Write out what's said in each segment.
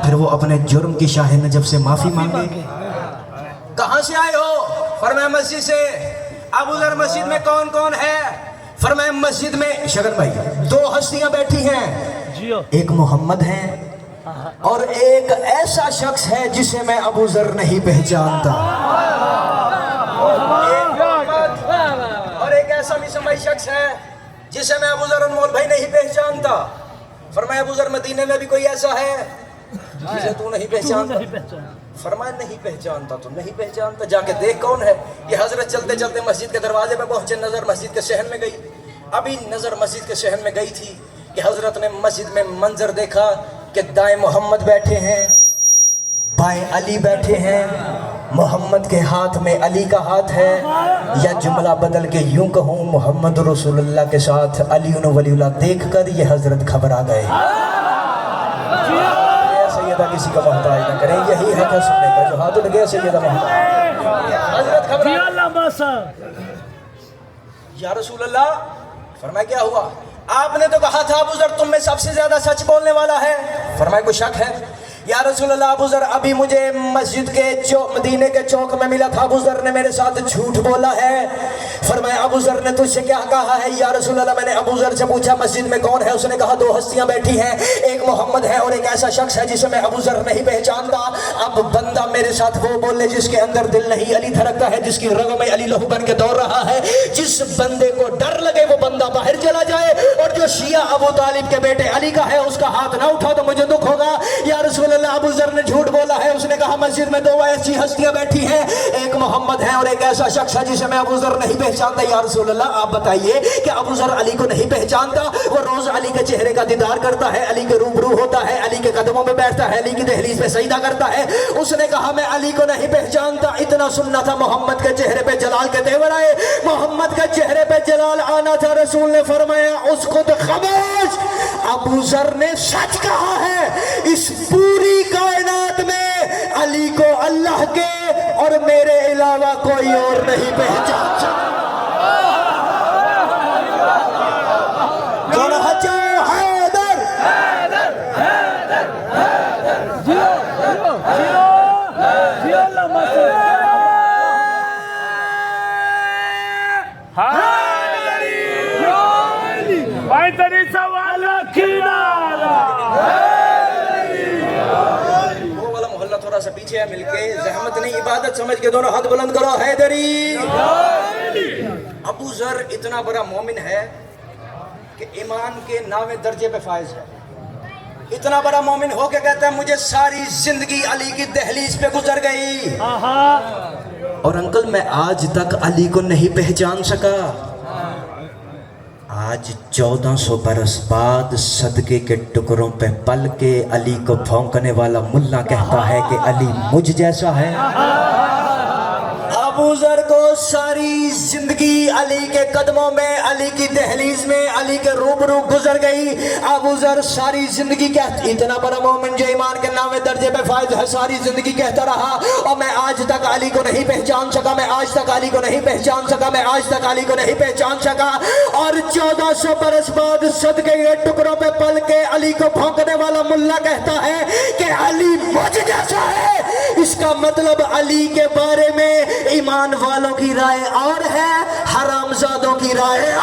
پھر وہ اپنے جرم کی شاہ نجف سے معافی مانگے. کہاں سے آئے ہو؟ فرمایا مسجد سے. ابو ذر مسجد میں کون کون ہے؟ فرمایا مسجد میں شگن بھائی 2 ہستیاں بیٹھی ہیں، ایک محمد ہیں اور ایک ایسا شخص ہے جسے میں ابو ذر نہیں پہچانتا. اور ایک ایسا مسلمان شخص ہے جسے میں ابو ذر انمول بھائی نہیں پہچانتا. فرمایا ابو ذر مدینے میں بھی کوئی ایسا ہے جسے تو نہیں پہچانتا؟ فرمایا نہیں پہچانتا. تو نہیں پہچانتا، جا کے دیکھ کون ہے. یہ حضرت چلتے چلتے مسجد کے دروازے پہ پہنچے، نظر مسجد کے صحن میں گئی. ابھی نظر مسجد کے صحن میں گئی تھی کہ حضرت نے مسجد میں منظر دیکھا کہ دائیں محمد بیٹھے ہیں، بائیں علی بیٹھے ہیں. محمد کے ہاتھ میں علی کا ہاتھ ہے، یا جملہ بدل کے یوں کہوں محمد رسول اللہ کے ساتھ علی ولی اللہ دیکھ کر یہ حضرت گھبرا گئے. سیدہ کسی کا محتاج نہ کریں، یہی حق ہے سننے کا. جو ہاتھ لگے سیدہ محتاج. حضرت گھبرا، یا رسول اللہ. فرمایا کیا ہوا؟ آپ نے تو کہا تھا ابو ذر تم میں سب سے زیادہ سچ بولنے والا ہے. فرمایا کوئی شک ہے؟ یا رسول اللہ ابو ذر ابھی مجھے مسجد کے مدینے کے چوک میں ملا تھا، ابو ذر نے میرے ساتھ جھوٹ بولا ہے. فرمایا ابو ذر نے تجھ سے کیا کہا ہے؟ یا رسول اللہ میں نے ابو ذر سے پوچھا مسجد میں کون ہے؟ اس نے کہا 2 ہستیاں بیٹھی ہیں، ایک محمد ہے اور ایک ایسا شخص ہے جسے میں ابو ذر نہیں پہچانتا. اب بندہ میرے ساتھ وہ بولے جس کے اندر دل نہیں علی دھڑکتا ہے، جس کی رگوں میں علی لہو بن کے دوڑ رہا ہے. جس بندے کو ڈر لگے وہ بندہ باہر چلا جائے، اور جو شیعہ ابو طالب کے بیٹے علی کا ہے اس کا ہاتھ نہ اٹھا تو مجھے دکھ ہوگا. یا رسول اللہ ابو ذر نے جھوٹ بولا ہے. اس نے کہا مسجد میں 2 ایسی ہستیاں بیٹھی ہیں، ایک محمد ہے اور ایک ایسا شخص ہے جسے میں ابو ذر نہیں پہچانتا. یا رسول اللہ آپ بتائیے کہ ابو ذر علی کو نہیں پہچانتا؟ وہ روز علی کے چہرے کا دیدار کرتا ہے، علی کے روبرو ہوتا ہے، علی کے قدموں میں بیٹھتا ہے، علی کی دہلیز پہ سجدہ کرتا ہے. اس نے کہا میں علی کو نہیں پہچانتا. اتنا سننا تھا محمد کے چہرے پہ جلال کے تیور آئے. محمد کے چہرے پہ جلال آنا تھا. رسول نے فرمایا اس کو تو خاموش، ابو ذر نے سچ کہا ہے. اس پوری کائنات میں علی کو اللہ کے اور میرے علاوہ کوئی اور نہیں پہچانتا. تھوڑا سا پیچھے ہے، مل کے زحمت نہیں عبادت سمجھ کے دونوں ہاتھ بلند کرو. حیدری. ابو ذر اتنا بڑا مومن ہے کہ ایمان کے 9ویں درجے پہ فائز ہے. اتنا بڑا مومن ہو کے کہتا ہے مجھے ساری زندگی علی کی دہلیز پہ گزر گئی اور انکل میں آج تک علی کو نہیں پہچان سکا. آج 1400 برس بعد صدقے کے ٹکڑوں پہ پل کے علی کو پھونکنے والا ملا کہتا ہے کہ علی مجھ جیسا ہے. ابو ذر کو ساری زندگی علی کے قدموں میں، علی کی دہلیز میں، علی کے روبرو گزر گئی. ابو ذر ساری زندگی کہتا، اتنا بڑا مومن جو ایمان کے 9ویں درجے پہ فائز ہے، ساری زندگی کہتا رہا اور میں آج تک علی کو نہیں پہچان سکا، میں آج تک علی کو نہیں پہچان سکا، میں آج تک علی کو نہیں پہچان سکا. اور 1400 برس بعد صدقے کے ٹکڑوں پہ پل کے علی کو پھونکنے والا ملا کہتا ہے کہ علی مجھ جیسا ہے. اس کا مطلب علی کے بارے میں ایمان والوں کی رائے اور ہے، حرام زادوں کی رائے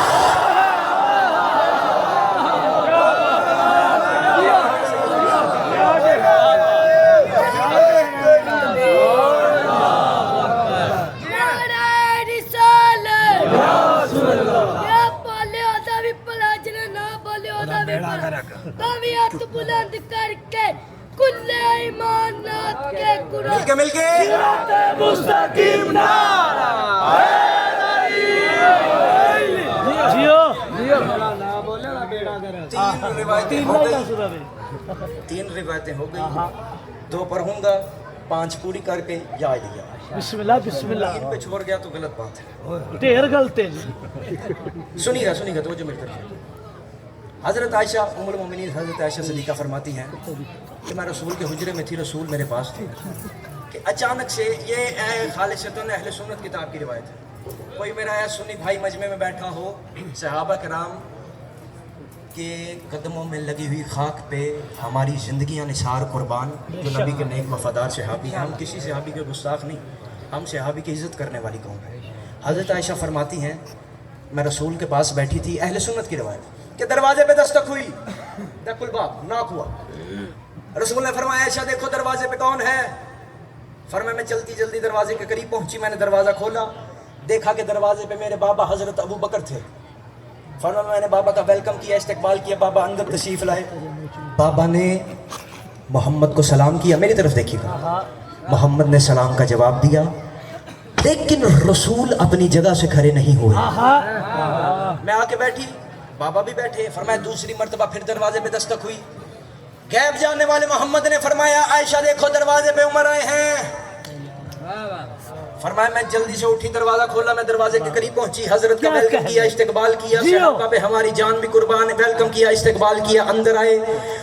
بلند کر کے کل ایمانات کے قرآن مل کے مستقیم نعرہ تین روایتیں ہو گئی، 2 پڑھوں گا، 5 پوری کر کے یا لیا. بسم اللہ بسم اللہ. 3 پہ چھوڑ گیا تو غلط بات ہے. ڈھیر غلطے. سنیے گا توجہ مل کر. حضرت عائشہ ام المومنین حضرت عائشہ صدیقہ فرماتی ہیں کہ میں رسول کے حجرے میں تھی، رسول میرے پاس تھے کہ اچانک سے یہ خالصتاً اہل سنت کتاب کی روایت ہے. کوئی میرا سنی بھائی مجمع میں بیٹھا ہو، صحابہ کرام کہ قدموں میں لگی ہوئی خاک پہ ہماری زندگیاں نثار قربان، جو نبی کے نیک وفادار صحابی ہیں. ہم کسی صحابی کے گستاخ نہیں، ہم صحابی کی عزت کرنے والی قوم ہے. حضرت عائشہ فرماتی ہیں میں رسول کے پاس بیٹھی تھی، اہل سنت کی روایت، کہ دروازے پہ دستک ہوئی، دق الباب، ناک ہوا. رسول نے فرمایا عائشہ دیکھو دروازے پہ کون ہے. فرمایا میں چلتی جلدی دروازے کے قریب پہنچی، میں نے دروازہ کھولا، دیکھا کہ دروازے پہ میرے بابا حضرت ابو بکر تھے. فرمایا میں نے بابا کا ویلکم کیا، استقبال کیا، بابا اندر تشریف لائے. بابا نے محمد کو سلام کیا، میری طرف دیکھیے گا، محمد نے سلام کا جواب دیا، لیکن رسول اپنی جگہ سے کھڑے نہیں ہوئے. میں آ کے بیٹھی، بابا بھی بیٹھے. فرمایا دوسری مرتبہ پھر دروازے پہ دستک ہوئی. غیب جاننے والے محمد نے فرمایا عائشہ دیکھو دروازے پہ عمر آئے ہیں. فرمایا میں جلدی سے اٹھی، دروازہ کھولا، میں دروازے کے قریب پہنچی، حضرت کا ویلکم کیا، استقبال کیا، صحابہ پہ ہماری جان بھی قربان ہے، ویلکم کیا، استقبال کیا. اندر آئے،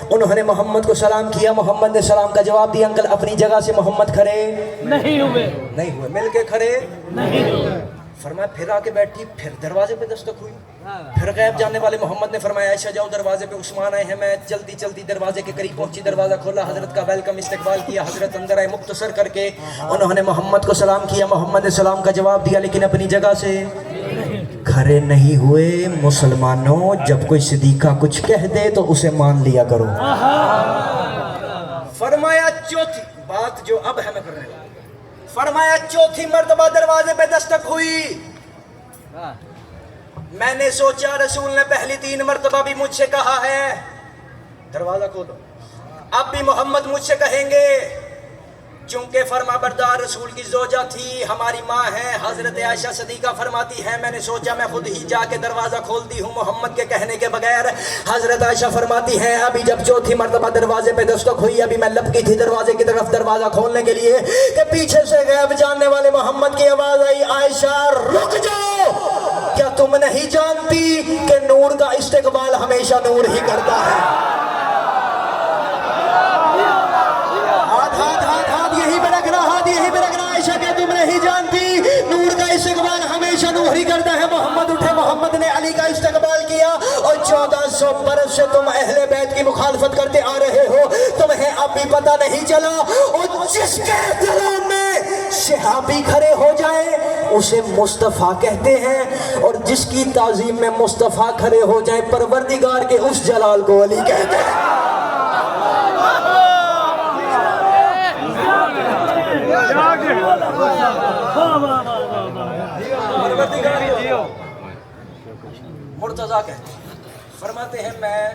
انہوں نے محمد کو سلام کیا، محمد نے سلام کا جواب دیا. انکل اپنی جگہ سے محمد کھڑے نہیں ہوئے، مل کے کھڑے نہیں ہوئے. فرمایا پھر آ کے بیٹھی، پھر دروازے پہ دستک ہوئی. پھر غیب جاننے والے محمد نے فرمایا عائشہ جاؤ دروازے پہ عثمان آئے ہیں. میں جلدی جلدی دروازے کے قریب پہنچی، دروازہ کھولا، حضرت کا ویلکم استقبال کیا، حضرت اندر آئے. مختصر کر کے انہوں نے محمد کو سلام کیا، محمد نے سلام کا جواب دیا، لیکن اپنی جگہ سے کھڑے نہیں ہوئے. مسلمانوں جب کوئی صدیقہ کچھ کہہ دے تو اسے مان لیا کرو. فرمایا چوتھی بات جو اب ہے میں کرنے لگا، فرمایا چوتھی مرتبہ دروازے پہ دستک ہوئی. میں نے سوچا رسول نے پہلی 3 مرتبہ بھی مجھ سے کہا ہے دروازہ کھولو، اب بھی محمد مجھ سے کہیں گے. چونکہ فرما بردار رسول کی زوجہ تھی، ہماری ماں ہے حضرت عائشہ صدیقہ فرماتی ہے میں نے سوچا میں خود ہی جا کے دروازہ کھولتی ہوں محمد کے کہنے کے بغیر. حضرت عائشہ فرماتی ہیں ابھی جب چوتھی مرتبہ دروازے پہ دستک ہوئی، ابھی میں لپکی تھی دروازے کی طرف دروازہ کھولنے کے لیے کہ پیچھے سے غیب جاننے والے محمد کی آواز آئی، عائشہ رک جاؤ، کیا تم نہیں جانتی کہ نور کا استقبال ہمیشہ نور ہی کرتا ہے. یہی پہ رکھنا عائشہ کہ تم نہیں جانتی نور کا استقبال ہمیشہ نور ہی کرتا ہے. محمد اٹھے، محمد نے علی کا استقبال کیا، اور 1400 برس سے تم اہل بیت کی مخالفت کرتے آ رہے ہو، تمہیں اب بھی پتہ نہیں چلا. اور جس کے احترام میں صحابی کھڑے ہو جائے اسے مصطفیٰ کہتے ہیں، اور جس کی تعظیم میں مصطفیٰ کھڑے ہو جائے پروردگار کے اس جلال کو علی کہتے ہیں. مرتضیٰ کہتے ہیں، فرماتے ہیں میں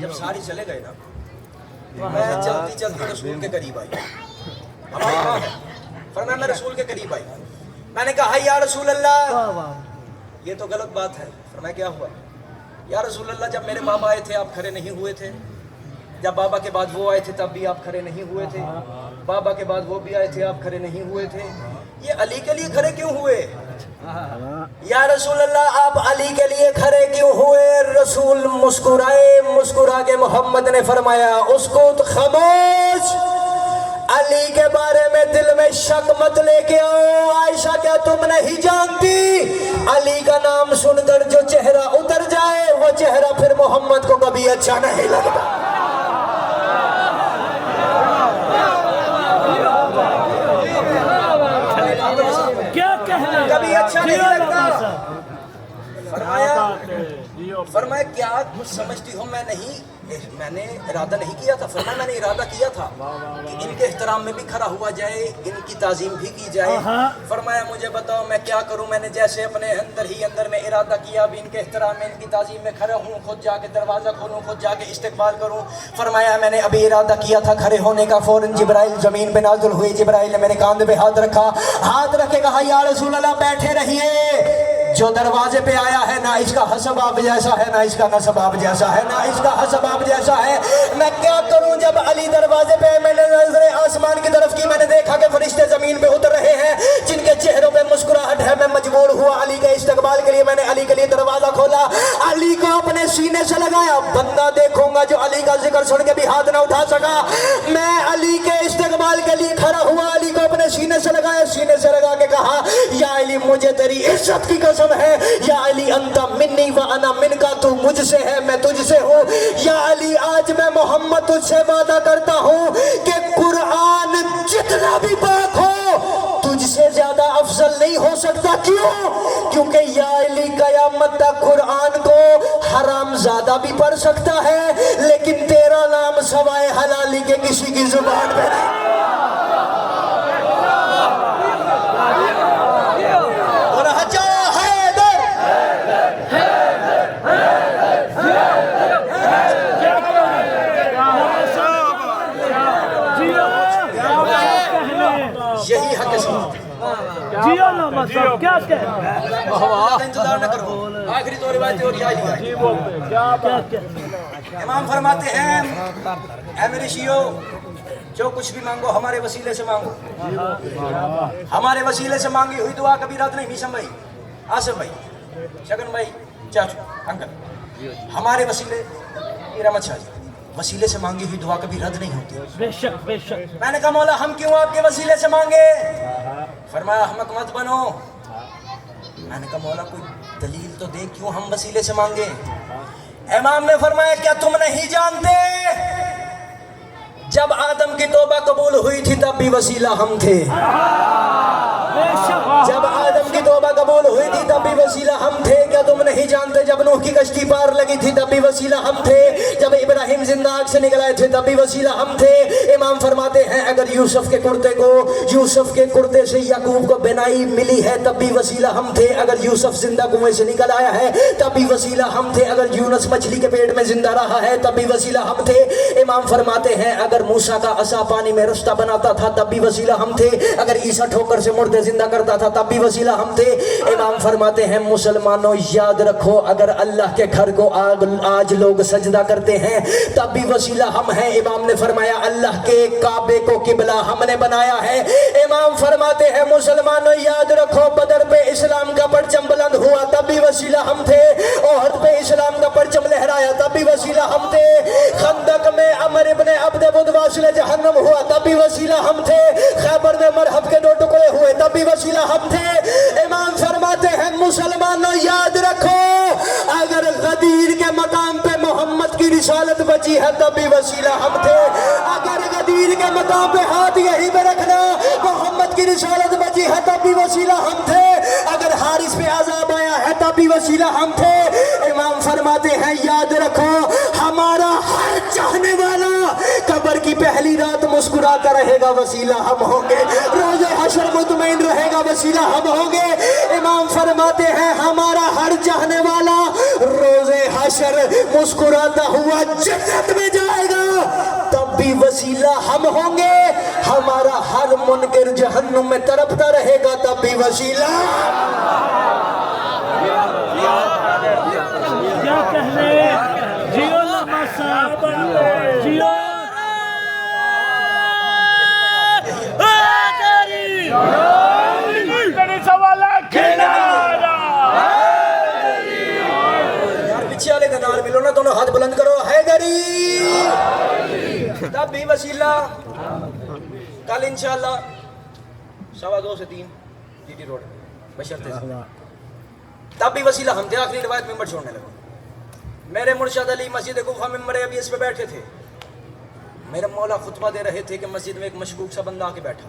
جب ساری چلے گئے نا، میں چلتی چلتی رسول کے قریب آئی. ہماری ماں ہے، فرمایا میں رسول کے قریب آئی. میں نے کہا یا رسول اللہ، یہ تو غلط بات ہے. فرمایا کیا ہوا؟ یا رسول اللہ جب میرے بابا آئے تھے آپ کھڑے نہیں ہوئے تھے، جب بابا کے بعد وہ آئے تھے تب بھی آپ کھڑے نہیں ہوئے تھے، بابا کے بعد وہ بھی آئے تھے آپ کھڑے نہیں ہوئے تھے، یہ علی کے لیے کھڑے کیوں ہوئے؟ یا رسول اللہ آپ علی کے لیے کھڑے کیوں ہوئے؟ رسول مسکرائے، مسکرا کے محمد نے فرمایا اسکت، خاموش، علی کے بارے میں دل میں شک مت لے کے آؤ. عائشہ کیا تم نہیں جانتی علی کا نام سن کر جو چہرہ اتر جائے وہ چہرہ پھر محمد کو کبھی اچھا نہیں لگتا. کبھی اچھا نہیں لگتا. فرمایا کیا سمجھتی ہو میں نے ارادہ نہیں کیا تھا. فرمایا میں نے ارادہ کیا تھا کہ ان کے احترام میں بھی کھڑا ہوا جائے، ان کی تعظیم بھی کی جائے. فرمایا مجھے بتاؤ میں کیا کروں؟ میں نے جیسے اپنے اندر میں ارادہ کیا اب ان کے احترام میں ان کی تعظیم میں کھڑا ہوں، خود جا کے دروازہ کھولوں، خود جا کے استقبال کروں. فرمایا میں نے ابھی ارادہ کیا تھا کھڑے ہونے کا، فوراً جبرائیل زمین پہ نازل ہوئی. جبرائیل نے میرے کاندھے پہ ہاتھ رکھا، ہاتھ رکھ کے کہا یا رسول اللہ بیٹھے رہیے، جو دروازے پہ آیا ہے نہ اس کا حسب آپ جیسا ہے نہ اس کا نسب آپ جیسا ہے، نہ اس کا حسب آپ جیسا ہے. میں کیا کروں؟ جب علی دروازے پہ میں نے نظر آسمان کی طرف کی، میں نے دیکھا کہ فرشتے زمین پہ اتر رہے ہیں جن کے چہروں پہ مسکراہٹ ہے. میں مجبور ہوا علی کے استقبال کے لیے، میں نے علی کے لیے دروازہ کھولا، علی کو اپنے سینے سے لگایا. بندہ دیکھوں گا جو علی کا ذکر سن کے بھی ہاتھ نہ اٹھا سکا. میں علی کے استقبال کے لیے کھڑا ہوا، علی کو اپنے سینے سے لگایا، سینے سے لگا کے کہا یا علی مجھے تیری عزت کی قسم ہے، یا علی انت منی و انا من کا، تو مجھ سے ہے میں تجھ سے ہوں، یا علی آج میں محمد تجھ سے وعدہ کرتا ہوں کہ قرآن جتنا بھی پاک ہو تجھ سے زیادہ افضل نہیں ہو سکتا۔ کیوں؟ کیونکہ یا علی قیامت تک قرآن کو حرام زادہ بھی پڑھ سکتا ہے، لیکن تیرا نام سوائے حلالی کے کسی کی زبان پہ نہیں۔ یہی حق جی علامہ صاحب کیا کہہ انتظار نہ کرو، آخری دو روایتیں اور یہ امام فرماتے ہیں اے میری شیعو، جو کچھ بھی مانگو ہمارے وسیلے سے مانگو، ہمارے وسیلے سے مانگی ہوئی دعا کبھی رد نہیں۔ میشم بھائی، آصف بھائی، شگن بھائی، چاچو، انکل، ہمارے وسیلے رحمت شاہ جی، وسیلے سے مانگی ہوئی دعا کبھی رد نہیں ہوتی۔ بے شک بے شک۔ میں نے کہا مولا ہم کیوں آپ کے وسیلے سے مانگے؟ فرمایا احمق مت بنو۔ میں نے کہا مولا کوئی دلیل تو دے کیوں ہم وسیلے سے مانگے؟ امام نے فرمایا کیا تم نہیں جانتے جب آدم کی توبہ قبول ہوئی تھی تب بھی وسیلہ ہم تھے، جب آدم کی توبہ قبول ہوئی تھی تب بھی وسیلہ ہم تھے؟ کیا تم نہیں جانتے جب نوح کی کشتی پار لگی تھی تب بھی وسیلہ ہم تھے؟ جب ابراہیم زندہ آگ سے نکل آئے تھے تب بھی وسیلہ ہم تھے؟ امام فرماتے ہیں اگر یوسف کے کرتے سے یعقوب کو بینائی ملی ہے تب بھی وسیلہ ہم تھے، اگر یوسف زندہ کنویں سے نکل آیا ہے تب بھی وسیلہ ہم تھے، اگر یونس مچھلی کے پیٹ میں زندہ رہا ہے تب بھی وسیلہ ہم تھے۔ امام فرماتے ہیں اگر موسیٰ کا عصا پانی میں رستہ بناتا تھا تب بھی وسیلہ ہم تھے، اگر عیسیٰ ٹھوکر سے مردے زندہ کرتا تھا تب بھی وسیلہ ہم تھے۔ امام فرماتے ہیں مسلمانوں یاد رکھو اگر اللہ کے گھر کو آج لوگ سجدہ کرتے ہیں تب بھی وسیلہ ہم ہیں۔ امام نے فرمایا اللہ کے کعبے کو قبلہ ہم نے بنایا ہے۔ امام فرماتے ہیں مسلمانوں یاد رکھو بدر پہ اسلام کا پرچم بلند ہوا تب بھی وسیلہ ہم تھے، احد پہ اسلام کا پرچم لہرایا تب بھی وسیلہ ہم تھے، خندق میں عمر ابن عبد ود واصل جہنم ہوا تب بھی وسیلہ ہم تھے، خیبر میں مرحب کے 2 ٹکڑے ہوئے تب بھی وسیلہ ہم تھے۔ امام فرماتے ہیں مسلمانوں یاد رکھو اگر غدیر کے مقام پہ محمد کی رسالت بچی ہے تب بھی وسیلہ ہم تھے، اگر غدیر کے مقام پہ ہاتھ یہی پہ رکھنا محمد کی رسالت بچی ہے تب بھی وسیلہ ہم تھے، اگر حارث پہ عذاب آیا ہے تب بھی وسیلہ ہم تھے۔ امام فرماتے ہیں یاد رکھو ہمارا ہر چاہنے والا قبر کی پہلی رات مسکراتا رہے گا وسیلہ ہم ہوں گے، روز حشر مطمئن رہے گا وسیلہ ہم ہوں گے۔ امام فرماتے ہیں ہمارا ہر چاہنے والا روز حشر مسکراتا ہوا جنت میں جائے گا تب بھی وسیلہ ہم ہوں گے، ہمارا ہر منکر جہنم میں تڑپتا رہے گا تب بھی وسیلہ۔ کیا کہنے جیو علامہ صاحب جیو پیچھے والے کا نال ملو نا، دونوں ہاتھ بلند کرو، حیدری تب بھی وسیلہ۔ کل انشاءاللہ 2:15 سے 3 جی ٹی روڈ بشرتے تب بھی وسیلہ ہم تھے۔ آخری روایت ممبر چھوڑنے لگا، میرے مرشد علی مسجد کوفہ ممبر ابی اس پہ بیٹھے تھے، میرے مولا خطبہ دے رہے تھے کہ مسجد میں ایک مشکوک سا بندہ آ کے بیٹھا،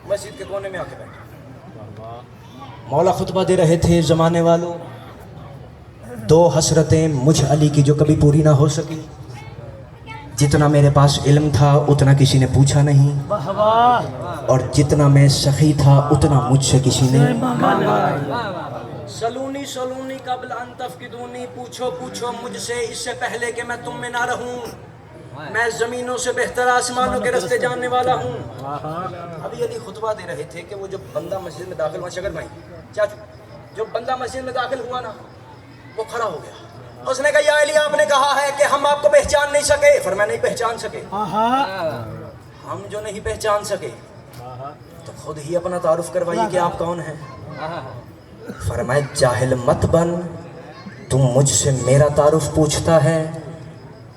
مسجد کے کونے میں آ کے بیٹھا، مولا خطبہ دے رہے تھے زمانے والوں 2 حسرتیں مجھ علی کی جو کبھی پوری نہ ہو سکی، جتنا میرے پاس علم تھا اتنا کسی نے پوچھا نہیں، اور جتنا میں سخی تھا اتنا مجھ سے کسی نے سلونی سلونی قبل ان تفقدونی، پوچھو پوچھو مجھ سے اس سے پہلے کہ میں تم میں نہ رہوں، میں زمینوں سے بہتر آسمانوں کے رستے جاننے والا ہوں۔ ابھی علی خطبہ دے رہے تھے کہ وہ جو بندہ مسجد میں داخل ہوا، شگر بھائی چاچو، جو بندہ مسجد میں داخل ہوا نا وہ کھڑا ہو گیا، اس نے کہا یا علی آپ نے کہا ہے کہ ہم آپ کو پہچان نہیں سکے، فرمایا نہیں پہچان سکے، ہم جو نہیں پہچان سکے تو خود ہی اپنا تعارف کروائیے کہ آپ کون ہیں۔ فرمایا جاہل مت بن، تم مجھ سے میرا تعارف پوچھتا ہے،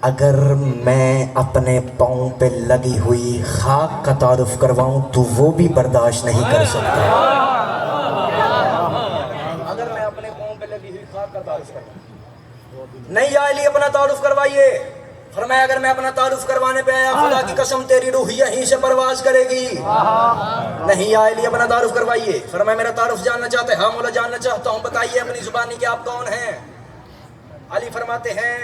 اگر میں اپنے پاؤں پہ لگی ہوئی خاک کا تعارف کرواؤں تو وہ بھی برداشت نہیں کر سکتا. اگر میں اپنے پاؤں پہ لگی ہوئی خاک کا تعارف کرواؤں, نہیں یا علی اپنا تعارف کروائیے. فرمایا اگر میں اپنا تعارف کروانے پہ آیا خدا کی قسم تیری روح یہیں سے پرواز کرے گی. نہیں یا علی اپنا تعارف کروائیے. فرمایا میرا تعارف جاننا چاہتے ہیں؟ ہاں مولا جاننا چاہتا ہوں, بتائیے اپنی زبانی کہ آپ کون ہیں. علی فرماتے ہیں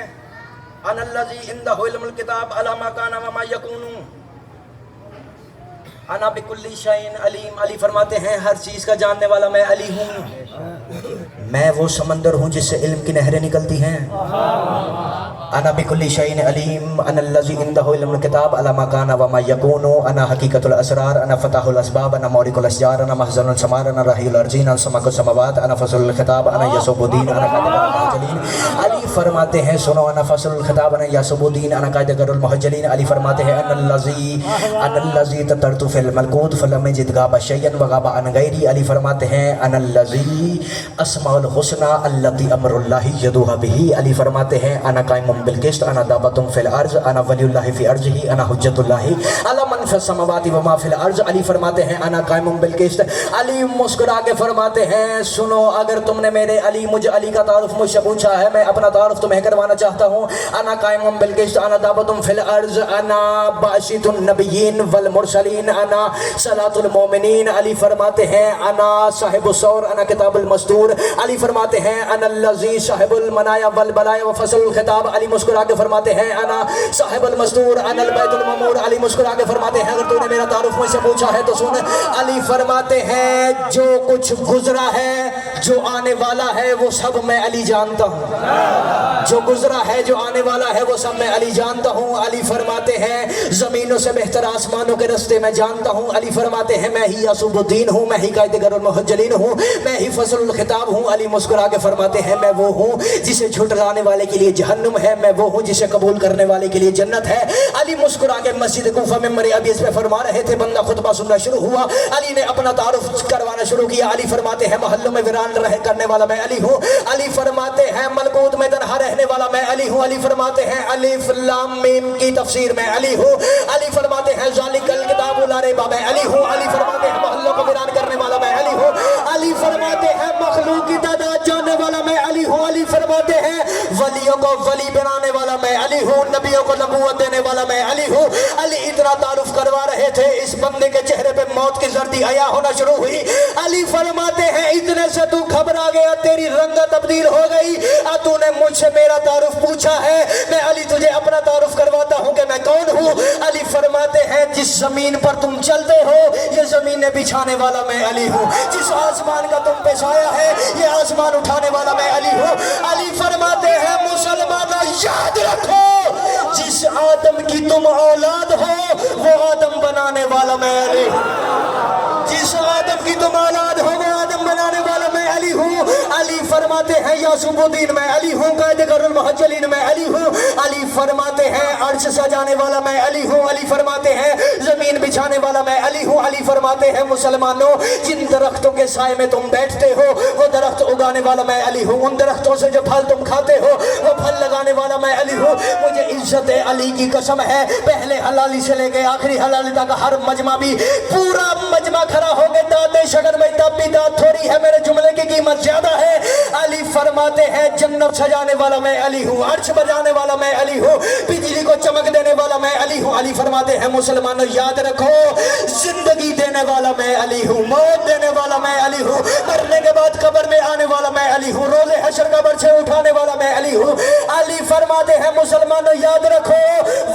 انا الذی عنده علم الکتاب علی ما کان و ما یکون انا بکل شیء علیم. علی فرماتے ہیں ہر چیز کا جاننے والا میں علی ہوں. میں وہ سمندر ہوں جس سے علم کی نہریں نکلتی ہیں. انا بکل شیء علیم انا الذی عنده علم الکتاب علی ما کان و ما یکون انا حقیقت الاسرار انا فتح الاسباب انا مورق الاشجار انا محزن الثمار انا رحی الارضین انا سمک السماوات انا فصل الخطاب انا یسوب الدین انا قائد المحجلین. علی فرماتے ہیں سنو انا فصل الخطاب انا یسوب الدین انا قائد المحجلین. علی فرماتے ہیں انا الذی تطرت فی الملکوت فلم یجد غاب شیئا وغاب عن غیری. علی فرماتے ہیں انا الذی اسماء الحسنى التي امر اللہ یدعو بہ. علی فرماتے ہیں انا قائم بالقسط انا دابۃ فی الارض انا ولی اللہ فی ارضہ انا حجت اللہ علی من فی السماوات و ما فی الارض. علی فرماتے ہیں انا قائم بالقسط. علی مسکرا کے فرماتے ہیں سنو اگر تم نے میرے علی مجھ علی کا تعارف مجھ سے پوچھا ہے, میں اپنا تعارف تمہیں کروانا چاہتا ہوں. انا قائم بالقسط انا دابۃ فی الارض انا باسط النبیین والمرسلین انا صلاۃ المؤمنین. علی فرماتے ہیں انا صاحب الثور انا کتاب المستور. علی فرماتے ہیں انا الذی صاحب المنایا والبلایا وفصل الخطاب. علی مسکرا کے فرماتے ہیں انا صاحب المستور انا البیت المعمور. علی مسکرا کے فرماتے ہیں اگر تو نے میرا تعارف مجھ سے پوچھا ہے تو سن. علی فرماتے ہیں جو کچھ گزرا ہے جو آنے والا ہے وہ سب میں علی جانتا ہوں. جو گزرا ہے جو آنے والا ہے وہ سب میں علی جانتا ہوں. علی فرماتے ہیں زمینوں سے بہتر آسمانوں کے رستے میں جانتا ہوں. علی فرماتے ہیں میں ہی یسوب الدین ہوں, میں ہی قائد المحجلین ہوں, میں ہی فصل الخطاب ہوں. علی مسکرا کے فرماتے ہیں میں وہ ہوں جسے جھٹلانے والے کے لیے جہنم ہے, میں وہ ہوں جسے قبول کرنے والے کے لیے جنت ہے. علی مسکرا کے مسجد کوفہ میں ممبر ابی اس پہ فرما رہے تھے, بندہ خطبہ سننا شروع ہوا. علی نے اپنا تعارف کروانا شروع کیا. علی فرماتے ہیں محلوں میں ویران رہ کرنے والا میں علی ہوں. علی فرماتے ہیں ملکوت میں تنہا رہنے والا میں علی ہوں. علی فرماتے ہیں الف لام میم کی تفسیر میں علی ہوں. علی فرماتے ہیں ذالک الکتاب لا ریب میں علی ہوں. علی فرماتے ہیں محلوں کو ویران کرنے والا میں علی ہوں. علی فرماتے ہیں مخلوق کی تعداد جاننے والا میں علی ہوں. علی فرماتے ہیں ولیوں کو ولی بنانے والا میں علی ہوں, نبیوں کو نبوت دینے والا میں علی ہوں. علی اتنا تعارف کروا رہے تھے اس بندے کے چہرے پہ موت کی زردی عیا ہونا شروع ہوئی. علی فرماتے ہیں اتنے سے تو گھبرا گیا, تیری رنگت تبدیل ہو گئی. تو نے مجھ سے میرا تعارف پوچھا ہے, میں علی تجھے اپنا تعارف کرواتا ہوں کہ میں کون ہوں. علی فرماتے ہیں جس زمین پر تم چلتے ہو یہ زمینیں بچھانے والا میں علی ہوں. جس آسمان کا تم پہ سایہ ہے یہ آسمان اٹھانے والا میں علی ہوں. علی فرماتے ہیں مسلمانوں یاد رکھو جس آدم کی تم اولاد ہو وہ آدم بنانے والا میں علی ہوں. جس آدم کی تم اولاد ہو وہ آدم بنانے والا میں علی ہوں. علی فرماتے ہیں یاسوب الدین میں علی ہوں, قائد المحجلین میں علی ہوں. علی فرماتے ہیں عرش سجانے والا میں علی ہوں. علی فرماتے ہیں زمین بچھانے والا میں علی ہوں. علی فرماتے ہیں مسلمانوں جن درختوں کے سائے میں تم بیٹھتے ہو وہ درخت اگانے والا میں علی ہوں. ان درختوں سے جو پھل تم کھاتے ہو وہ پھل لگانے والا میں علی ہوں. مجھے عزت علی کی قسم ہے, پہلے حلالی سے لے کے آخری حلالی تک ہر مجمع بھی پورا مجمع کھڑا ہو گئے دادے شگر میں تب بھی داد تھوڑی ہے, میرے جملے کی قیمت زیادہ ہے. علی فرماتے ہیں جنت سجانے والا میں علی ہوں, عرش بجانے والا میں علی ہوں, بجلی کو چمک دینے والا میں علی ہوں. علی فرماتے ہیں مسلمانوں یاد رکھو زندگی دینے والا میں علی ہوں, موت دینے والا میں علی ہوں, مرنے کے بعد قبر میں آنے والا میں علی ہوں, روز حشر قبر سے اٹھانے والا میں علی ہوں. علی فرماتے ہیں مسلمانوں یاد رکھو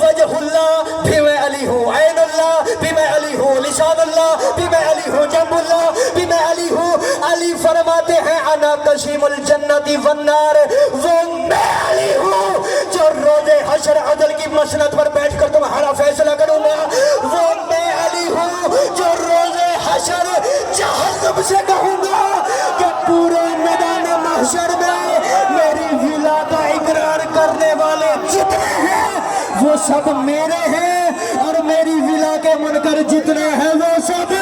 وجہ اللہ بھی میں علی ہوں, عین اللہ بھی میں علی ہوں, لسان اللہ بھی میں علی ہوں, جنب اللہ بھی میں علی ہوں. علی فرماتے ہیں انا قسیم الجنت والنار, وہ میں علی ہوں جو روز حشر عدل کی مسند پر بیٹھ کر تمہارا فیصلہ کروں گا. وہ میں علی ہوں جو روز حشر جہنم سے کہوں گا کہ پورے میدان محشر میں میری ولا کا اقرار کرنے والے جتنے ہیں وہ سب میرے ہیں, اور میری ولا کے منکر جتنے ہیں وہ سب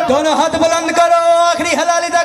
دونوں ہاتھ بلند کرو. بکری حلالی دا